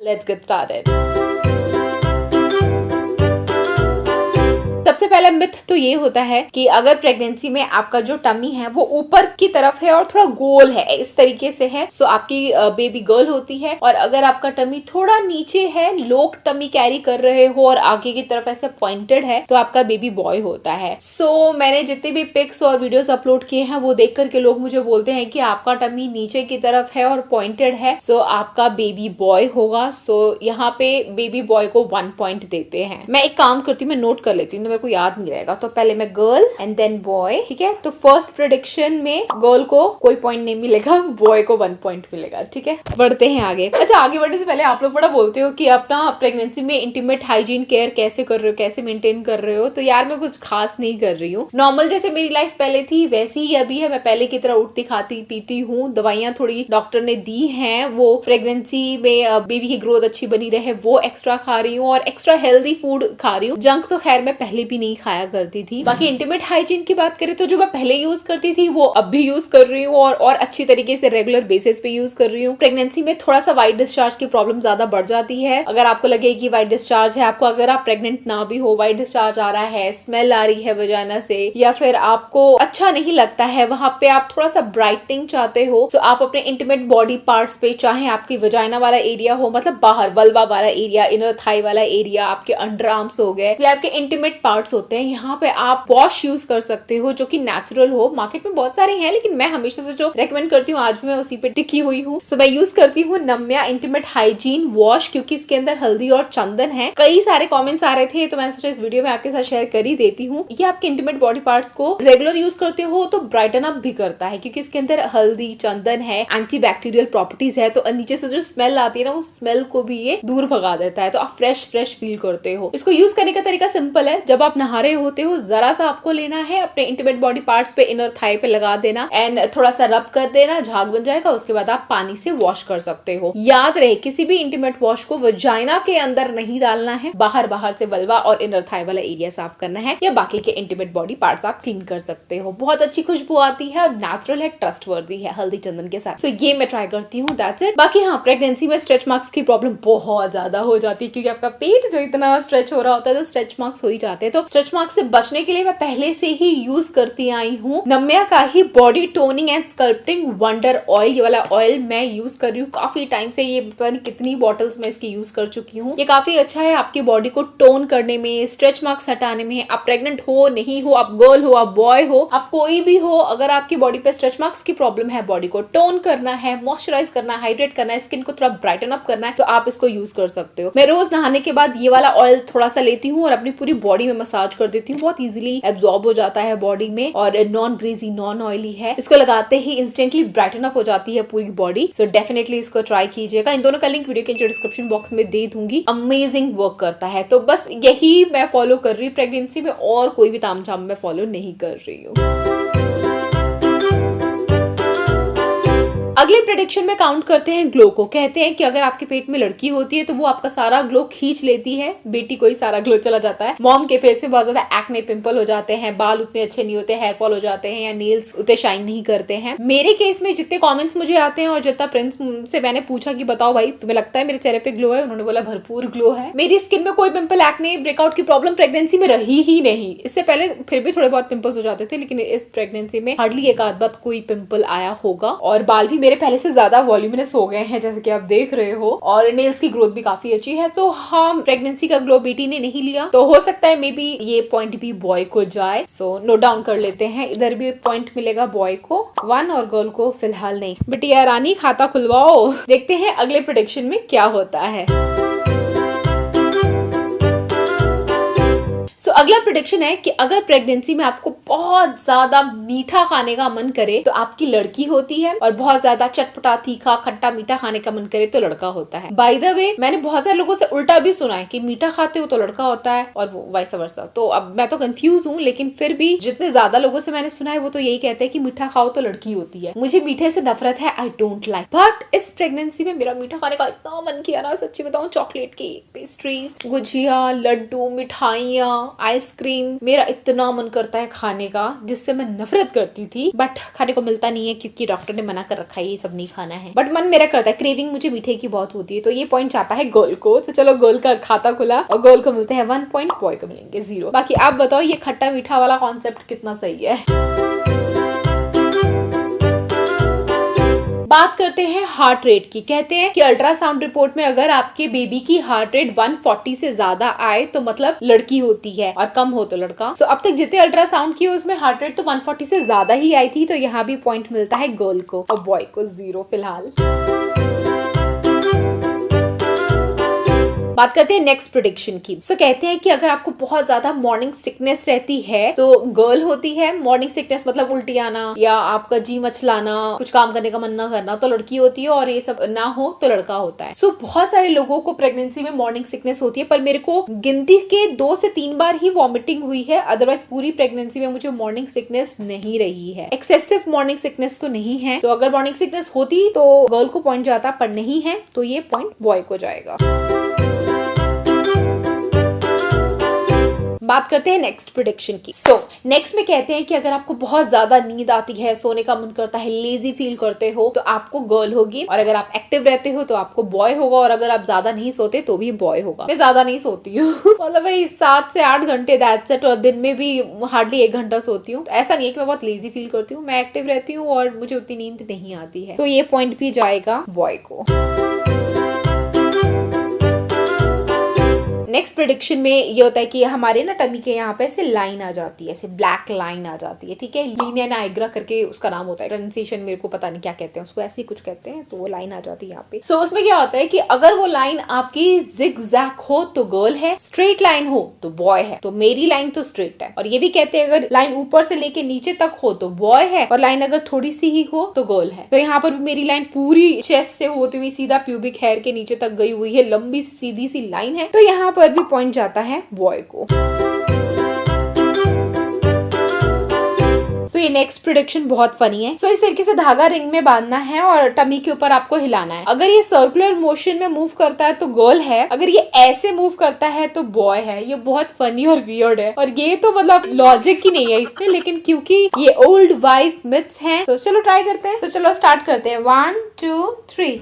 Let's get started. सबसे पहला myth तो ये होता है कि अगर प्रेगनेंसी में आपका जो टमी है वो ऊपर की तरफ है और थोड़ा गोल है, इस तरीके से है, सो आपकी बेबी गर्ल होती है। और अगर आपका टमी थोड़ा नीचे है, लोग टमी कैरी कर रहे हो और आगे की तरफ ऐसे पॉइंटेड है, तो आपका बेबी बॉय होता है। सो मैंने जितने भी पिक्स और वीडियोस अपलोड किए हैं वो देख करके लोग मुझे बोलते हैं कि आपका टमी नीचे की तरफ है और पॉइंटेड है, सो आपका बेबी बॉय होगा। सो यहाँ पे बेबी बॉय को 1 पॉइंट देते हैं। मैं एक काम करती हूँ, मैं नोट कर लेती हूँ, मेरे को याद नहीं रहेगा। तो पहले मैं गर्ल एंड देन बॉय, ठीक है। तो फर्स्ट प्रेडिक्शन में गर्ल को कोई पॉइंट नहीं मिलेगा, बॉय को 1 पॉइंट मिलेगा, ठीक है। बढ़ते हैं आगे। अच्छा, आगे बढ़ने से पहले आप लोग बड़ा बोलते हो कि अपना प्रेगनेंसी में इंटीमेट हाइजीन केयर कैसे कर रहे हो, कैसे मेंटेन कर रहे हो। तो यार मैं कुछ खास नहीं कर रही हूँ। नॉर्मल जैसे मेरी लाइफ पहले थी वैसी ही अभी है। मैं पहले की तरह उठती खाती पीती हूँ। दवाइयां थोड़ी डॉक्टर ने दी हैं, वो प्रेगनेंसी में बेबी की ग्रोथ अच्छी बनी रहे वो एक्स्ट्रा खा रही हूँ और एक्स्ट्रा हेल्दी फूड खा रही हूँ। जंक तो खैर मैं पहले भी नहीं खाया करती थी। बाकी इंटीमेट हाइजीन की बात करें तो जो मैं पहले यूज करती थी वो अब भी यूज कर रही हूँ और अच्छी तरीके से रेगुलर बेसिस पे यूज कर रही हूँ। प्रेगनेंसी में थोड़ा सा वाइट डिस्चार्ज की प्रॉब्लम ज्यादा बढ़ जाती है। अगर आपको लगे कि वाइट डिस्चार्ज है, आपको अगर आप प्रेग्नेंट ना भी हो, वाइट डिस्चार्ज आ रहा है, स्मेल आ रही है वजाना से, या फिर आपको अच्छा नहीं लगता है, वहां पे आप थोड़ा सा ब्राइटनिंग चाहते हो, तो आप अपने इंटीमेट बॉडी पार्ट्स पे, चाहे आपकी वजाना वाला एरिया हो, मतलब बाहर वल्वा वाला एरिया, इनर थाई वाला एरिया, आपके अंडर आर्म्स हो गए, तो आपके इंटीमेट पार्ट्स होते हैं, यहाँ पे आप वॉश यूज कर सकते हो जो कि नेचुरल हो। मार्केट में बहुत सारे हैं लेकिन मैं हमेशा से जो रेकमेंड करती हूँ आज मैं उसी पे टिकी हुई हूँ। सो मैं यूज करती हूँ नम्या इंटीमेट हाइजीन वॉश, क्योंकि इसके अंदर हल्दी और चंदन है। कई सारे कमेंट्स आ रहे थे तो मैंने सोचा इस वीडियो में आपके साथ शेयर कर ही देती हूँ। ये आपके इंटीमेट बॉडी पार्ट्स को रेगुलर यूज करते हो तो ब्राइटन अप भी करता है, क्योंकि इसके अंदर हल्दी चंदन है, एंटी बैक्टीरियल प्रॉपर्टीज है, तो नीचे से जो स्मेल आती है ना, वो स्मेल को भी ये दूर भगा देता है, तो आप फ्रेश फील करते हो। इसको यूज करने का तरीका सिंपल है। जब आप नहा रहे होते हो, जरा सा आपको लेना है, अपने इंटीमेट बॉडी पार्ट्स पे, इनर थाई पे लगा देना एंड थोड़ा सा रब कर देना, झाग बन जाएगा। उसके बाद आप पानी से वॉश कर सकते हो। याद रहे, किसी भी इंटीमेट वॉश को वजाइना के अंदर नहीं डालना है, बाहर से वल्वा और इनर थाई वाला एरिया साफ करना है, या बाकी के इंटीमेट बॉडी पार्ट्स आप क्लीन कर सकते हो। बहुत अच्छी खुशबू आती है और नेचुरल है, ट्रस्टवर्दी है हल्दी चंदन के साथ। सो ये मैं ट्राई करती हूँ, दैट्स इट। बाकी हाँ, प्रेगनेंसी में स्ट्रेच मार्क्स की प्रॉब्लम बहुत ज्यादा हो जाती है, क्योंकि आपका पेट जो इतना स्ट्रेच हो रहा होता है तो स्ट्रेच मार्क्स हो ही जाते हैं। तो स्ट्रेच मार्क्स से बचने के लिए मैं पहले से ही यूज करती आई हूँ नम्या का ही body toning and sculpting wonder oil. ये वाला ऑयल मैं यूज कर रही हूँ काफी टाइम से। ये पता नहीं कितनी बॉटल्स में इसकी यूज कर चुकी हूँ। ये काफी अच्छा है आपकी बॉडी को टोन करने में, स्ट्रेच मार्क्स हटाने में। आप प्रेग्नेंट हो नहीं हो, आप गर्ल हो, आप बॉय हो, आप कोई भी हो, अगर आपकी बॉडी पे स्ट्रेच मार्क्स की प्रॉब्लम है, बॉडी को टोन करना है, मॉइस्चराइज करना है, हाइड्रेट करना है, स्किन को थोड़ा ब्राइटन अप करना है, तो आप इसको यूज कर सकते हो। मैं रोज नहाने के बाद ये वाला ऑयल थोड़ा सा लेती हूँ और अपनी पूरी बॉडी में मसाज कर देती हूँ। बहुत इजीली एब्जॉर्ब हो जाता है बॉडी में और नॉन ग्रीजी नॉन ऑयली है। इसको लगाते ही इंस्टेंटली ब्राइटन अप हो जाती है पूरी बॉडी। सो डेफिनेटली इसको ट्राई कीजिएगा। इन दोनों का लिंक वीडियो के डिस्क्रिप्शन बॉक्स में दे दूंगी। अमेजिंग वर्क करता है। तो बस यही मैं फॉलो कर रही हूँ प्रेगनेंसी में, और कोई भी तामझाम मैं फॉलो नहीं कर रही हूँ। अगले प्रेडिक्शन में काउंट करते हैं ग्लो को। कहते हैं कि अगर आपके पेट में लड़की होती है तो वो आपका सारा ग्लो खींच लेती है, बेटी को ही सारा ग्लो चला जाता है। मॉम के फेस में बहुत ज्यादा एक्ने पिंपल हो जाते हैं, बाल उतने अच्छे नहीं होते, हेयर फॉल हो जाते हैं, या नेल्स उतने शाइन नहीं करते हैं। मेरे केस में जितने कमेंट्स मुझे आते हैं और जितना फ्रेंड्स से मैंने पूछा कि बताओ भाई तुम्हें लगता है मेरे चेहरे पे ग्लो है, उन्होंने बोला भरपूर ग्लो है। मेरी स्किन में कोई पिंपल, एक्ने, ब्रेकआउट की प्रॉब्लम प्रेगनेंसी में रही ही नहीं। इससे पहले फिर भी थोड़े बहुत पिंपल्स हो जाते थे, लेकिन इस प्रेगनेंसी में हार्डली एक आध बार कोई पिंपल आया होगा। और बाल भी मेरे पहले से ज्यादा वॉल्यूमिनस हो गए हैं, जैसे कि आप देख रहे हो, और नेल्स की ग्रोथ भी काफी अच्छी है। तो हाँ, प्रेगनेंसी का ग्लो बेटी ने नहीं लिया, तो हो सकता है मे बी ये पॉइंट भी बॉय को जाए। सो नोट डाउन कर लेते हैं। इधर भी पॉइंट मिलेगा बॉय को 1 और गर्ल को फिलहाल नहीं। बिटिया रानी खाता खुलवाओ। देखते हैं अगले प्रेडिक्शन में क्या होता है। अगला प्रेडिक्शन है कि अगर प्रेगनेंसी में आपको बहुत ज्यादा मीठा खाने का मन करे तो आपकी लड़की होती है, और बहुत ज्यादा चटपटा तीखा खट्टा मीठा खाने का मन करे तो लड़का होता है। बाय द वे, मैंने बहुत सारे लोगों से उल्टा भी सुना है कि मीठा खाते हो तो लड़का होता है और वो वाइस वर्सा। तो अब मैं तो कंफ्यूज हूँ, लेकिन फिर भी जितने ज्यादा लोगों से मैंने सुना है वो तो यही कहते हैं कि मीठा खाओ तो लड़की होती है। मुझे मीठे से नफरत है, आई डोंट लाइक, बट इस प्रेगनेंसी में मेरा मीठा खाने का इतना मन किया ना, सच्ची बताऊं, चॉकलेट केक, पेस्ट्रीज, गुजिया, लड्डू, मिठाइयाँ, आइसक्रीम, मेरा इतना मन करता है खाने खाने का जिससे मैं नफरत करती थी, बट खाने को मिलता नहीं है क्योंकि डॉक्टर ने मना कर रखा है ये सब नहीं खाना है, बट मन मेरा करता है, क्रेविंग मुझे मीठे की बहुत होती है। तो ये पॉइंट जाता है गोल को। तो चलो गोल का खाता खुला और गोल को मिलते हैं 1 पॉइंट, बॉय को मिलेंगे 0। बाकी आप बताओ ये खट्टा मीठा वाला कॉन्सेप्ट कितना सही है। बात करते हैं हार्ट रेट की। कहते हैं कि अल्ट्रासाउंड रिपोर्ट में अगर आपके बेबी की हार्ट रेट 140 से ज्यादा आए तो मतलब लड़की होती है और कम हो तो लड़का। तो अब तक जितने अल्ट्रासाउंड किए उसमें हार्ट रेट तो 140 से ज्यादा ही आई थी, तो यहाँ भी पॉइंट मिलता है गर्ल को और बॉय को 0 फिलहाल। बात करते हैं नेक्स्ट प्रेडिक्शन की। तो कहते हैं कि अगर आपको बहुत ज्यादा मॉर्निंग सिकनेस रहती है तो गर्ल होती है। मॉर्निंग सिकनेस मतलब उल्टी आना या आपका जी मचलाना, कुछ काम करने का मन ना करना, तो लड़की होती है, और ये सब ना हो तो लड़का होता है। सो बहुत सारे लोगों को प्रेगनेंसी में मॉर्निंग सिकनेस होती है, पर मेरे को गिनती के 2 से 3 बार ही वॉमिटिंग हुई है, अदरवाइज पूरी प्रेगनेंसी में मुझे मॉर्निंग सिकनेस नहीं रही है। एक्सेसिव मॉर्निंग सिकनेस तो नहीं है, तो अगर मॉर्निंग सिकनेस होती तो गर्ल को पॉइंट जाता, पर नहीं है तो ये पॉइंट बॉय को जाएगा। बात करते हैं नेक्स्ट प्रेडिक्शन की। नेक्स्ट में कहते हैं कि अगर आपको बहुत ज्यादा नींद आती है, सोने का मन करता है, लेजी फील करते हो तो आपको गर्ल होगी, और अगर आप एक्टिव रहते हो तो आपको बॉय होगा, और अगर आप ज्यादा नहीं सोते तो भी बॉय होगा। मैं ज्यादा नहीं सोती हूँ मतलब भाई 7 से 8 घंटे दैट्स इट, और दिन में भी हार्डली 1 घंटा सोती हूँ। ऐसा नहीं है कि मैं बहुत लेजी फील करती हूँ, मैं एक्टिव रहती हूँ और मुझे उतनी नींद नहीं आती है, तो ये पॉइंट भी जाएगा बॉय को। नेक्स्ट प्रेडिक्शन में ये होता है कि हमारे ना टमी के यहाँ पे ऐसे लाइन आ जाती है, ऐसे ब्लैक लाइन आ जाती है, ठीक है। लीनिया नाइग्रा करके उसका नाम होता है, प्रोनाउंसिएशन मेरे को पता नहीं क्या कहते हैं उसको, ऐसे ही कुछ कहते हैं, तो वो लाइन आ जाती है यहाँ पे। सो उसमें क्या होता है कि अगर वो लाइन आपकी जिगजैग हो तो गर्ल है, स्ट्रेट लाइन हो तो बॉय है। तो मेरी लाइन तो स्ट्रेट है, और ये भी कहते हैं अगर लाइन ऊपर से लेके नीचे तक हो तो बॉय है, और लाइन अगर थोड़ी सी ही हो तो गर्ल है। तो यहाँ पर भी मेरी लाइन पूरी चेस्ट से होती हुई सीधा प्यूबिक हेयर के नीचे तक गई हुई है, लंबी सीधी सी लाइन है, तो यहाँ पर भी पॉइंट जाता है बॉय को। सो ये नेक्स्ट प्रेडिक्शन बहुत फनी है। सो इस तरीके से धागा रिंग में बांधना है और टमी के ऊपर आपको हिलाना है। अगर ये सर्कुलर मोशन में मूव करता है तो गर्ल है, अगर ये ऐसे मूव करता है तो बॉय है। ये बहुत फनी और वियर्ड है, और ये तो मतलब लॉजिक ही नहीं है इसमें, लेकिन क्योंकि ये ओल्ड वाइफ मिथ्स हैं, तो चलो ट्राई करते हैं। तो चलो स्टार्ट करते हैं, 1 2 3।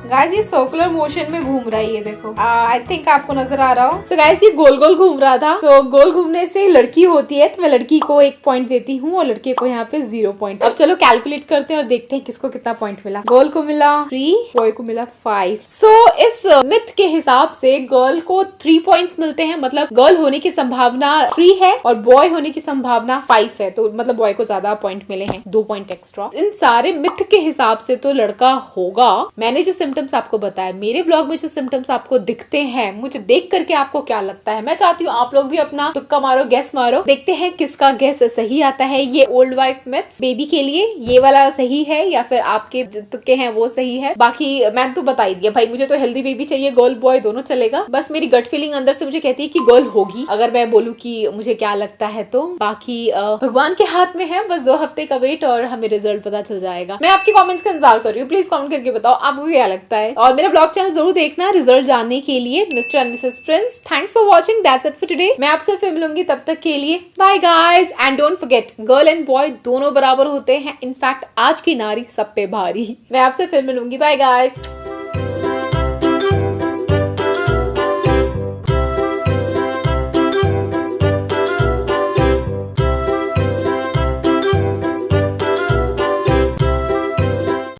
गाइस ये सर्कुलर मोशन में घूम रहा है, ये देखो, आई थिंक आपको नजर आ रहा हो। सो गाइस ये गोल गोल घूम रहा था, तो गोल घूमने से लड़की होती है, तो मैं लड़की को 1 पॉइंट देती हूँ और लड़के को यहाँ पे 0 पॉइंट। अब चलो कैलकुलेट करते हैं और देखते हैं किसको कितना पॉइंट मिला। गोल को मिला 3, बॉय को मिला 5। सो इस मिथ के हिसाब से गर्ल को 3 पॉइंट्स मिलते हैं, मतलब गर्ल होने की संभावना 3 है और बॉय होने की संभावना 5 है, तो मतलब बॉय को ज्यादा पॉइंट मिले हैं, 2 पॉइंट एक्स्ट्रा। इन सारे मिथ के हिसाब से तो लड़का होगा। मैंने जो सिम्टम्स आपको बताया, मेरे ब्लॉग में जो सिम्टम्स आपको दिखते हैं, मुझे देख करके आपको क्या लगता है? मैं चाहती हूँ आप लोग भी अपना तुक्का मारो, गेस मारो, देखते हैं किसका गेस सही आता है। ये ओल्ड वाइफ मिथ्स बेबी के लिए ये वाला सही है या फिर आपके जो तुक्के हैं वो सही है। बाकी मैंने तो बता ही दिया भाई, मुझे तो हेल्दी बेबी चाहिए, गर्ल बॉय दोनों चलेगा। बस मेरी गट फीलिंग अंदर से मुझे कहती है कि गर्ल होगी, अगर मैं बोलूँ कि मुझे क्या लगता है तो। बाकी भगवान के हाथ में है, बस 2 हफ्ते का वेट और हमें रिजल्ट पता चल जाएगा। मैं आपके कमेंट्स का इंतजार कर रही हूँ, प्लीज कमेंट करके बताओ आपको क्या लगता है, और मेरा ब्लॉग चैनल जरूर देखना रिजल्ट जानने के लिए। Mr and Mrs Prince, thanks for watching, that's it for today. मैं आपसे फिर मिलूंगी, तब तक के लिए bye guys. And don't forget, girl and boy दोनों बराबर होते हैं, इनफैक्ट आज की नारी सब पे भारी। मैं आपसे फिर मिलूंगी, बाय गाइस।